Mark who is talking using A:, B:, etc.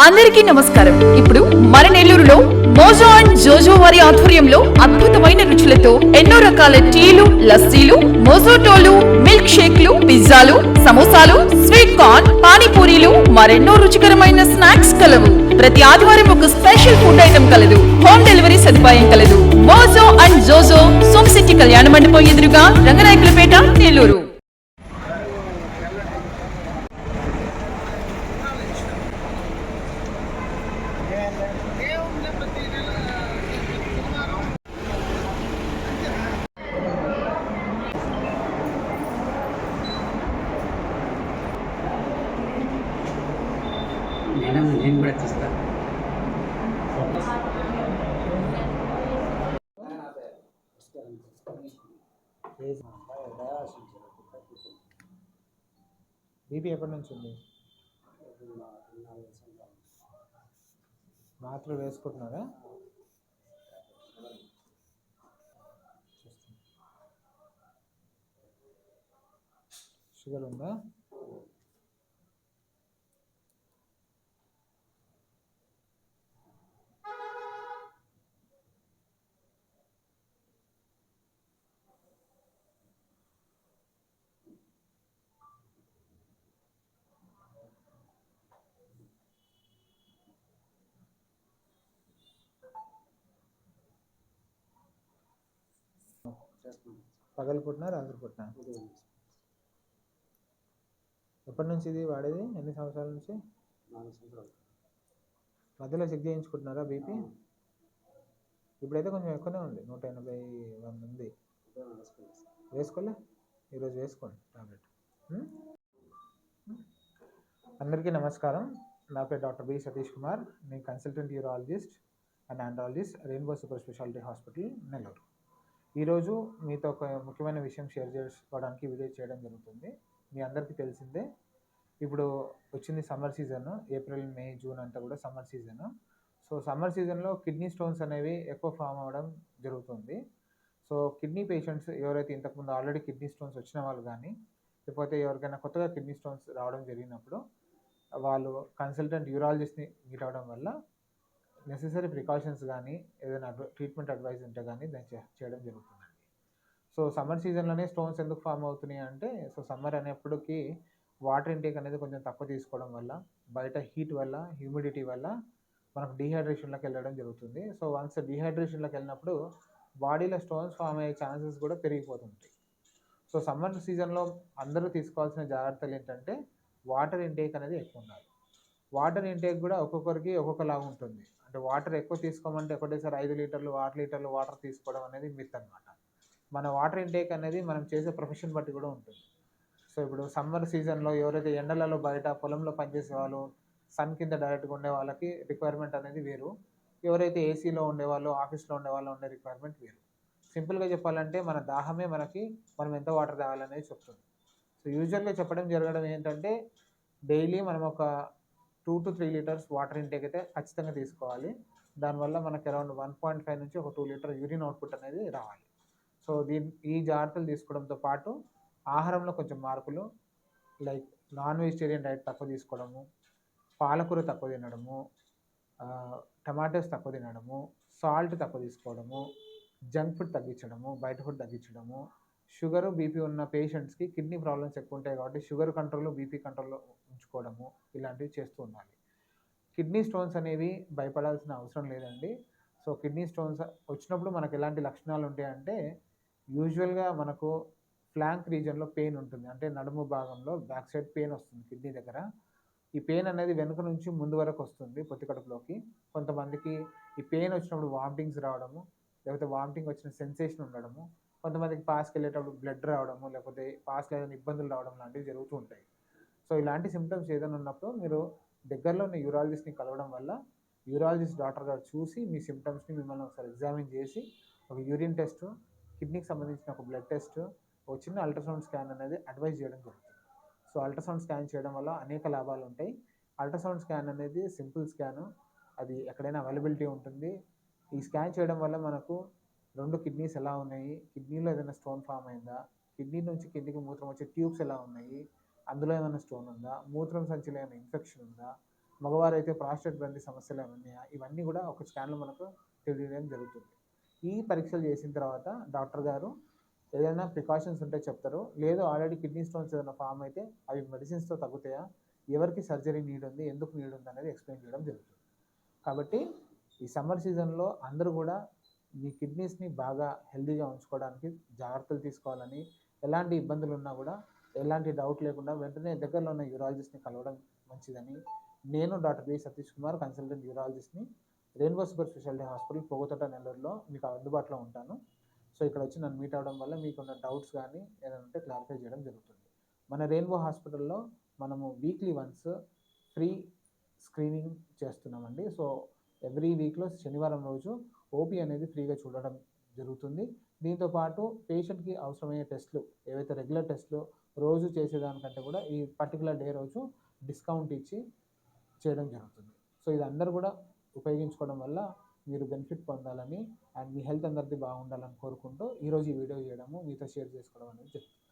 A: అందరికీ నమస్కారం. ఇప్పుడు మన నెల్లూరులో మోజో అండ్ జోజో వారి ఆధ్వర్యంలో అద్భుతమైన రుచులతో ఎన్నో రకాల టీలు, లస్సీలు, మోజోటోలు, మిల్క్ షేక్లు, పిజ్జాలు, సమోసాలు, స్వీట్ కార్న్, పానీపూరీలు, మరెన్నో రుచికరమైన స్నాక్స్ కలవు. ప్రతి ఆదివారం ఒక స్పెషల్ ఫుడ్ ఐటమ్ కలదు. హోమ్ డెలివరీ సదుపాయం కలదు. మోజో అండ్ జోజో, సోమ్ సిటీ కళ్యాణ మండపం ఎదురుగా, రంగనాయకులపేట, నెల్లూరు.
B: నేను కూడా తీస్తాను.
C: బీపీ ఎప్పటి నుంచి ఉంది? మాత్రలు వేసుకుంటున్నారా? షుగర్ ఉందా? పగలపుట్టినా రాత్రి పుట్టినా? ఎప్పటి నుంచి ఇది వాడేది? ఎన్ని సంవత్సరాల నుంచి?
B: 4 సంవత్సరాలు.
C: మధ్యలో చెక్ చేయించుకుంటున్నారా బీపీ? ఇప్పుడైతే కొంచెం ఎక్కువనే ఉంది, 180 ఉంది. వేసుకోలే? ఈరోజు వేసుకోండి టాబ్లెట్. అందరికీ నమస్కారం. నా పేరు డాక్టర్ బి సతీష్ కుమార్. నేను consultant urologist and andrologist, rainbow super speciality hospital, Nellore. ఈరోజు మీతో ఒక ముఖ్యమైన విషయం షేర్ చేసుకోవడానికి వీడియో చేయడం జరుగుతుంది. మీ అందరికీ తెలిసిందే, ఇప్పుడు వచ్చింది సమ్మర్ సీజన్. ఏప్రిల్, మే, జూన్ అంతా కూడా సమ్మర్ సీజన్. సో సమ్మర్ సీజన్లో కిడ్నీ స్టోన్స్ అనేవి ఎక్కువ ఫామ్ అవ్వడం జరుగుతుంది. సో కిడ్నీ పేషెంట్స్ ఎవరైతే ఇంతకుముందు ఆల్రెడీ కిడ్నీ స్టోన్స్ వచ్చిన వాళ్ళు కానీ, లేకపోతే ఎవరికైనా కొత్తగా కిడ్నీ స్టోన్స్ రావడం జరిగినప్పుడు వాళ్ళు కన్సల్టెంట్ యూరాలజిస్ట్ని మీట్ అవ్వడం వల్ల నెసెసరీ ప్రికాషన్స్ కానీ ఏదైనా ట్రీట్మెంట్ అడ్వైస్ ఉంటే కానీ దాన్ని చేయడం జరుగుతుందండి. సో సమ్మర్ సీజన్లోనే స్టోన్స్ ఎందుకు ఫామ్ అవుతున్నాయి అంటే, సో సమ్మర్ అనేప్పటికీ వాటర్ ఇంటేక్ అనేది కొంచెం తక్కువ తీసుకోవడం వల్ల, బయట హీట్ వల్ల, హ్యూమిడిటీ వల్ల మనకు డీహైడ్రేషన్లోకి వెళ్ళడం జరుగుతుంది. సో వన్స్ డీహైడ్రేషన్లోకి వెళ్ళినప్పుడు బాడీలో స్టోన్స్ ఫామ్ అయ్యే ఛాన్సెస్ కూడా పెరిగిపోతుంటాయి. సో సమ్మర్ సీజన్లో అందరూ తీసుకోవాల్సిన జాగ్రత్తలు ఏంటంటే, వాటర్ ఇంటేక్ అనేది ఎక్కువ ఉండాలి. వాటర్ ఇంటేక్ కూడా ఒక్కొక్కరికి ఒక్కొక్కలాగా ఉంటుంది. అంటే వాటర్ ఎక్కువ తీసుకోమంటే ఒకటేసారి 5 లీటర్లు 6 లీటర్లు వాటర్ తీసుకోవడం అనేది మిత్ అనమాట. మన వాటర్ ఇంటేక్ అనేది మనం చేసే ప్రొఫెషన్ బట్టి కూడా ఉంటుంది. సో ఇప్పుడు సమ్మర్ సీజన్లో ఎవరైతే ఎండలలో బయట పొలంలో పనిచేసే వాళ్ళు, సన్ కింద డైరెక్ట్గా ఉండే వాళ్ళకి రిక్వైర్మెంట్ అనేది వేరు. ఎవరైతే ఏసీలో ఉండేవాళ్ళు, ఆఫీస్లో ఉండేవాళ్ళు ఉండే రిక్వైర్మెంట్ వేరు. సింపుల్గా చెప్పాలంటే మన దాహమే మనం ఎంత వాటర్ తాగాలనేది చెప్తుంది. సో యూజువల్గా చెప్పడం జరగడం ఏంటంటే, డైలీ మనం ఒక 2 to 3 లీటర్స్ వాటర్ ఇంటేక్ అయితే ఖచ్చితంగా తీసుకోవాలి. దానివల్ల మనకి అరౌండ్ 1.5 నుంచి ఒక 2 లీటర్ యూరిన్ అవుట్పుట్ అనేది రావాలి. సో ఈ జాగ్రత్తలు తీసుకోవడంతో పాటు ఆహారంలో కొంచెం మార్పులు, లైక్ నాన్ వెజిటేరియన్ డైట్ తక్కువ తీసుకోవడము, పాలకూర తక్కువ తినడము, టమాటోస్ తక్కువ తినడము, సాల్ట్ తక్కువ తీసుకోవడము, జంక్ ఫుడ్ తగ్గించడము, బయట ఫుడ్ తగ్గించడము, షుగరు, బీపీ ఉన్న పేషెంట్స్కి కిడ్నీ ప్రాబ్లమ్స్ ఎక్కువ ఉంటాయి కాబట్టి షుగర్ కంట్రోల్, బీపీ కంట్రోల్లో ఉంచుకోవడము, ఇలాంటివి చేస్తూ ఉండాలి. కిడ్నీ స్టోన్స్ అనేవి భయపడాల్సిన అవసరం లేదండి. సో కిడ్నీ స్టోన్స్ వచ్చినప్పుడు మనకు ఎలాంటి లక్షణాలు ఉంటాయంటే, యూజువల్గా మనకు ఫ్లాంక్ రీజన్లో పెయిన్ ఉంటుంది. అంటే నడుము భాగంలో బ్యాక్ సైడ్ పెయిన్ వస్తుంది కిడ్నీ దగ్గర. ఈ పెయిన్ అనేది వెనుక నుంచి ముందు వరకు వస్తుంది పొత్తి కడుపులోకి. కొంతమందికి ఈ పెయిన్ వచ్చినప్పుడు వామిటింగ్స్ రావడము, లేకపోతే వామిటింగ్ వచ్చిన సెన్సేషన్ ఉండడము, కొంతమందికి పాస్కి వెళ్ళేటప్పుడు బ్లడ్ రావడము, లేకపోతే పాస్లో ఏదైనా ఇబ్బందులు రావడం లాంటివి జరుగుతూ ఉంటాయి. సో ఇలాంటి సిమ్టమ్స్ ఏదైనా ఉన్నప్పుడు మీరు దగ్గరలో ఉన్న యూరాలజిస్ట్ని కలవడం వల్ల యూరాలజిస్ట్ డాక్టర్ గారు చూసి మీ సిమ్టమ్స్ని మిమ్మల్ని ఒకసారి ఎగ్జామిన్ చేసి ఒక యూరిన్ టెస్ట్, కిడ్నీకి సంబంధించిన ఒక బ్లడ్ టెస్ట్, ఒక చిన్న అల్ట్రాసౌండ్ స్కాన్ అనేది అడ్వైజ్ చేయడం జరుగుతుంది. సో అల్ట్రాసౌండ్ స్కాన్ చేయడం వల్ల అనేక లాభాలు ఉంటాయి. అల్ట్రాసౌండ్ స్కాన్ అనేది సింపుల్ స్కాను, అది ఎక్కడైనా అవైలబిలిటీ ఉంటుంది. ఈ స్కాన్ చేయడం వల్ల మనకు 2 కిడ్నీస్ ఎలా ఉన్నాయి, కిడ్నీలో ఏదైనా స్టోన్ ఫామ్ అయిందా, కిడ్నీ నుంచి కిడ్నీకి మూత్రం వచ్చే ట్యూబ్స్ ఎలా ఉన్నాయి, అందులో ఏమైనా స్టోన్ ఉందా, మూత్రం సంచిలో ఏమైనా ఇన్ఫెక్షన్ ఉందా, మగవారైతే ప్రాస్టేట్ గ్రంథి సమస్యలు ఉన్నాయా, ఇవన్నీ కూడా ఒక స్కాన్లో మనకు తెలియడం జరుగుతుంది. ఈ పరీక్షలు చేసిన తర్వాత డాక్టర్ గారు ఏదైనా ప్రికాషన్స్ ఉంటే చెప్తారు, లేదు ఆల్రెడీ కిడ్నీ స్టోన్స్ ఏదైనా ఫామ్ అయితే అవి మెడిసిన్స్తో తగ్గుతాయా, ఎవరికి సర్జరీ నీడ్ ఉంది, ఎందుకు నీడ్ ఉంది అనేది ఎక్స్ప్లెయిన్ చేయడం జరుగుతుంది. కాబట్టి ఈ సమ్మర్ సీజన్లో అందరూ కూడా మీ కిడ్నీస్ని బాగా హెల్తీగా ఉంచుకోవడానికి జాగ్రత్తలు తీసుకోవాలని, ఎలాంటి ఇబ్బందులు ఉన్నా కూడా ఎలాంటి డౌట్ లేకుండా వెంటనే దగ్గరలో ఉన్న యూరాలజిస్ట్ని కలవడం మంచిదని నేను doctor B Satish Kumar, consultant యూరాలజిస్ట్ని, Rainbow super speciality hospital Pogathota నెల్లూరులో మీకు అందుబాటులో ఉంటాను. సో ఇక్కడ వచ్చి నన్ను మీట్ అవ్వడం వల్ల మీకున్న డౌట్స్ కానీ ఏదైనా ఉంటే క్లారిఫై చేయడం జరుగుతుంది. మన రెయిన్బో హాస్పిటల్లో మనము వీక్లీ వన్స్ ఫ్రీ స్క్రీనింగ్ చేస్తున్నామండి. సో ఎవ్రీ వీక్లో శనివారం రోజు ఓపీ అనేది ఫ్రీగా చూడడం జరుగుతుంది. దీంతోపాటు పేషెంట్కి అవసరమయ్యే టెస్టులు ఏవైతే రెగ్యులర్ టెస్టులు రోజు చేసేదానికంటే కూడా ఈ పర్టికులర్ డే రోజు డిస్కౌంట్ ఇచ్చి చేయడం జరుగుతుంది. సో ఇది అందరూ కూడా ఉపయోగించుకోవడం వల్ల మీరు బెనిఫిట్ పొందాలని అండ్ మీ హెల్త్ అందరిది బాగుండాలని కోరుకుంటూ ఈరోజు ఈ వీడియో చేయడము మీతో షేర్ చేసుకోవడం అనేది జరుగుతుంది.